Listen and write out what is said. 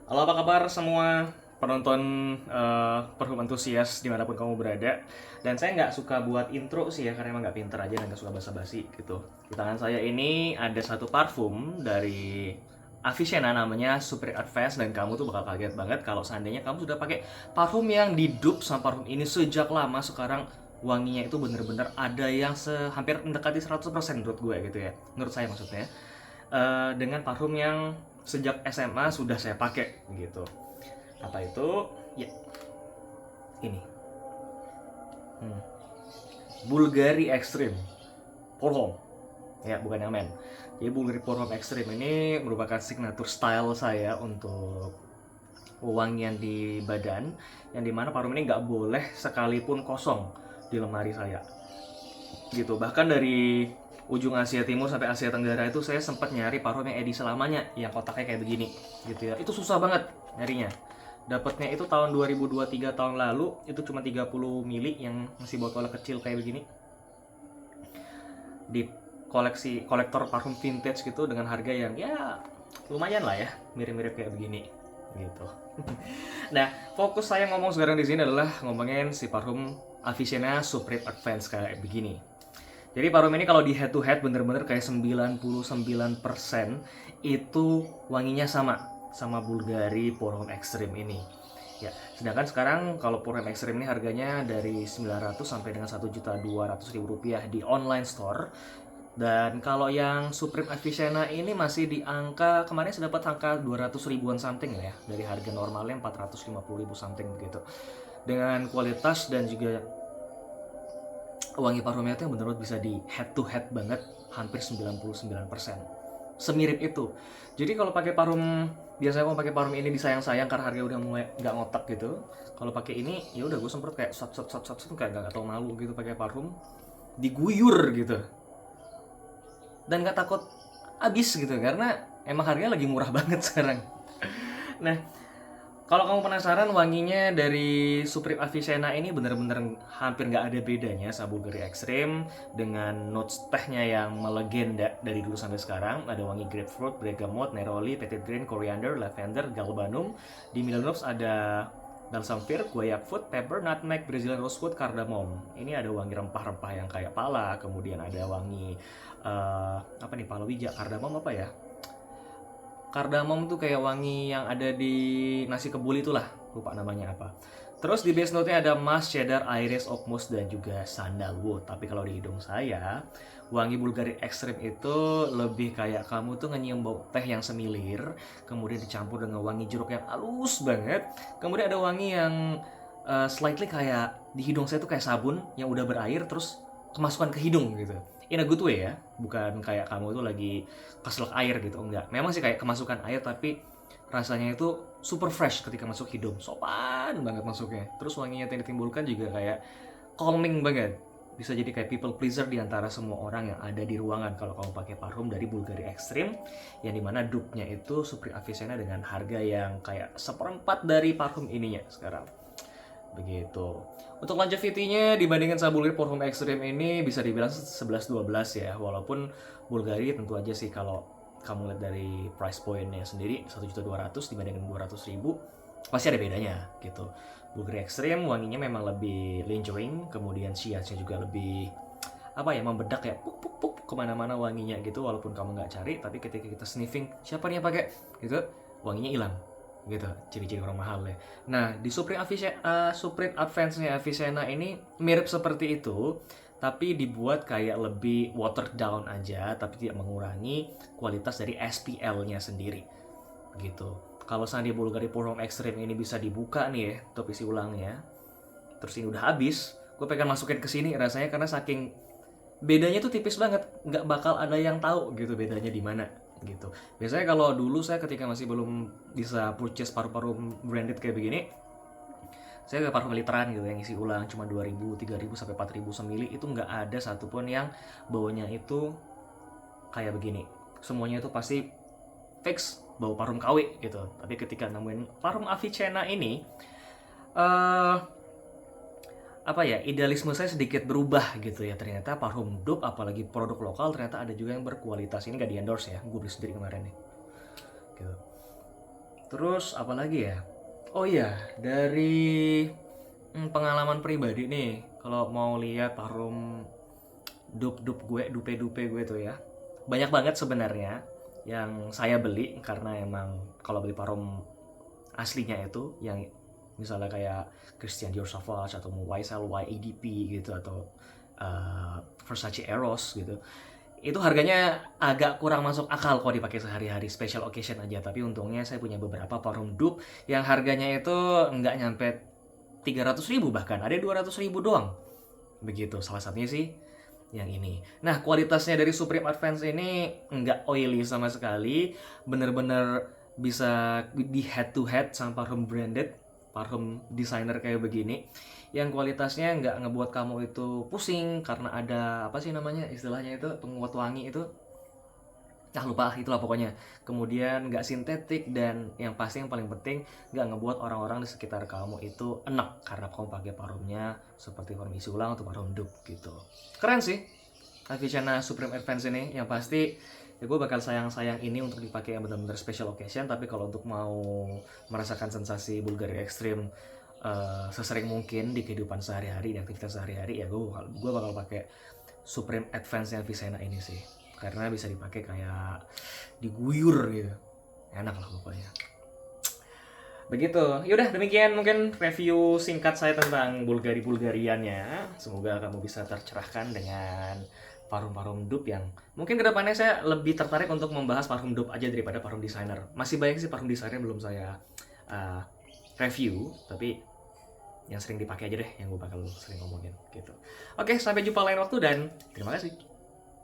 Halo, apa kabar semua penonton Perhum Antusias dimanapun kamu berada. Dan saya nggak suka buat intro sih ya, karena emang nggak pinter aja dan nggak suka basa-basi gitu. Di tangan saya ini ada satu parfum dari Avicenna, namanya Super Advance, dan kamu tuh bakal kaget banget kalau seandainya kamu sudah pakai parfum yang didup sama parfum ini sejak lama. Sekarang wanginya itu bener-bener ada yang hampir mendekati 100% menurut gue gitu ya, menurut saya maksudnya. Dengan parfum yang sejak SMA sudah saya pakai gitu. Apa itu? Ya, ini. Hmm. Bulgari Extreme Parfum. Ya, bukan yang men. Jadi Bulgari Parfum Extreme ini merupakan signature style saya untuk wangian di badan, yang dimana parfum ini nggak boleh sekalipun kosong di lemari saya gitu. Bahkan dari ujung Asia Timur sampai Asia Tenggara itu saya sempat nyari parfum yang edi selamanya, yang kotaknya kayak begini gitu ya. Itu susah banget nyarinya. Dapatnya itu tahun 2023, tahun lalu. Itu cuma 30 mili yang masih botol kecil kayak begini di kolektor parfum vintage gitu, dengan harga yang ya lumayan lah ya, mirip-mirip kayak begini gitu. Nah, fokus saya ngomong sekarang di sini adalah ngomongin si parfum Avicenna Supreme Advance kayak begini. Jadi parfum ini kalau di head to head bener-bener kayak 99% itu wanginya sama Bulgari Parfum Extreme ini. Ya, sedangkan sekarang kalau Parfum Extreme ini harganya dari 900 sampai dengan 1.200.000 rupiah di online store. Dan kalau yang Supreme Avicenna ini masih di angka, kemarin saya dapat angka 200 ribuan something ya, dari harga normalnya 450 ribu something begitu. Dengan kualitas dan juga wangi parfumnya itu yang benar-benar bisa di head to head banget, hampir 99%. Semirip itu. Jadi kalau pakai parfum, biasanya kalau pakai parfum ini disayang-sayang karena harga udah mulai nggak ngotak gitu. Kalau pakai ini ya udah gue semprot kayak sat kayak nggak tau malu gitu pakai parfum, diguyur gitu. Dan nggak takut habis gitu karena emang harganya lagi murah banget sekarang. Nah, kalau kamu penasaran wanginya dari Supreme Avicenna ini bener-bener hampir nggak ada bedanya sama Bulgari Extreme, dengan notes tehnya yang melegenda dari dulu sampai sekarang. Ada wangi grapefruit, bergamot, neroli, petit grain, coriander, lavender, galbanum. Di middle notes ada balsam fir, guaiac food, pepper, nutmeg, Brazilian rosewood, cardamom. Ini ada wangi rempah-rempah yang kayak pala, kemudian ada wangi apa nih, palawija, kardamom apa ya? Kardamom tuh kayak wangi yang ada di nasi kebuli itulah, lupa namanya apa. Terus di base note-nya ada musk, cheddar, iris, oak moss, dan juga sandalwood. Tapi kalau di hidung saya, wangi Bulgari Extreme itu lebih kayak kamu tuh nyium bau teh yang semilir, kemudian dicampur dengan wangi jeruk yang halus banget. Kemudian ada wangi yang slightly kayak di hidung saya tuh kayak sabun yang udah berair terus kemasukan ke hidung gitu. In a good way ya, bukan kayak kamu tuh lagi keselak air gitu, enggak. Memang sih kayak kemasukan air, tapi rasanya itu super fresh ketika masuk hidung, sopan banget masuknya. Terus wanginya yang ditimbulkan juga kayak calming banget, bisa jadi kayak people pleaser di antara semua orang yang ada di ruangan kalau kamu pakai parfum dari Bulgari Extreme, yang dimana dupe-nya itu Supreme Avicenna dengan harga yang kayak seperempat dari parfum ininya sekarang begitu. Untuk longevity-nya dibandingkan sama Bulgari Parfum Extreme ini bisa dibilang 11-12 ya, walaupun Bulgari tentu aja sih kalau kamu lihat dari price point-nya sendiri 1.200.000 dibandingkan 200.000 pasti ada bedanya gitu. Bulgari Extreme wanginya memang lebih lingering, kemudian shiatnya juga lebih apa ya, membedak ya, puk puk puk kemana-mana wanginya gitu, walaupun kamu nggak cari, tapi ketika kita sniffing siapa nih yang pakai gitu, wanginya hilang gitu, ciri-ciri orang mahal ya. Nah, di Supreme Advance-nya Avicenna ini mirip seperti itu, tapi dibuat kayak lebih watered down aja, tapi tidak mengurangi kualitas dari SPL-nya sendiri gitu. Kalau Sandy Bulgari Parfum Extreme ini bisa dibuka nih ya, untuk isi ulangnya, terus ini udah habis, gue pengen masukin ke sini rasanya karena saking bedanya tuh tipis banget, nggak bakal ada yang tahu gitu bedanya di mana gitu. Biasanya kalau dulu saya ketika masih belum bisa purchase paru-paru branded kayak begini, saya ke parfum literan gitu yang isi ulang cuma 2.000, 3.000 sampai 4.000 semili, itu nggak ada satupun yang baunya itu kayak begini. Semuanya itu pasti fix bau parfum KW gitu. Tapi ketika nemuin parfum Avicenna ini, eh apa ya, idealisme saya sedikit berubah gitu ya. Ternyata parfum dupe apalagi produk lokal ternyata ada juga yang berkualitas. Ini gak di endorse ya, gue beli sendiri kemarin nih gitu. Terus apa lagi ya? Oh iya, dari pengalaman pribadi nih, kalau mau lihat parfum dupe gue tuh ya, banyak banget sebenarnya yang saya beli karena emang kalau beli parfum aslinya itu yang misalnya kayak Christian Dior Sauvage atau YSL YADP gitu atau Versace Eros gitu, itu harganya agak kurang masuk akal kalau dipakai sehari-hari special occasion aja. Tapi untungnya saya punya beberapa parfum dupe yang harganya itu nggak nyampe 300.000, bahkan ada 200.000 doang. Begitu, salah satunya sih yang ini. Nah, kualitasnya dari Supreme Advance ini nggak oily sama sekali, bener-bener bisa di head to head sama parfum branded, parfum designer kayak begini, yang kualitasnya nggak ngebuat kamu itu pusing karena ada apa sih namanya istilahnya itu penguat wangi itu, lupa itulah pokoknya. Kemudian nggak sintetik, dan yang pasti yang paling penting nggak ngebuat orang-orang di sekitar kamu itu enak karena kamu pakai parfumnya seperti parfum isi ulang atau parfum dupe gitu. Keren sih Avicenna Supreme Advance ini. Yang pasti ya gue bakal sayang-sayang ini untuk dipakai yang benar-benar special occasion. Tapi kalau untuk mau merasakan sensasi Bulgari Extreme sesering mungkin di kehidupan sehari-hari, di aktivitas sehari-hari, ya gue bakal pakai Supreme Advance yang Avicenna ini sih, karena bisa dipakai kayak diguyur gitu, enak lah pokoknya. Begitu. Yaudah, demikian mungkin review singkat saya tentang Bulgariannya. Semoga kamu bisa tercerahkan dengan parfum-parfum dupe yang mungkin kedepannya saya lebih tertarik untuk membahas parfum dupe aja daripada parfum designer. Masih banyak sih parfum designer yang belum saya uh, review, tapi yang sering dipakai aja deh yang gue bakal sering ngomongin gitu. Oke, sampai jumpa lain waktu dan terima kasih.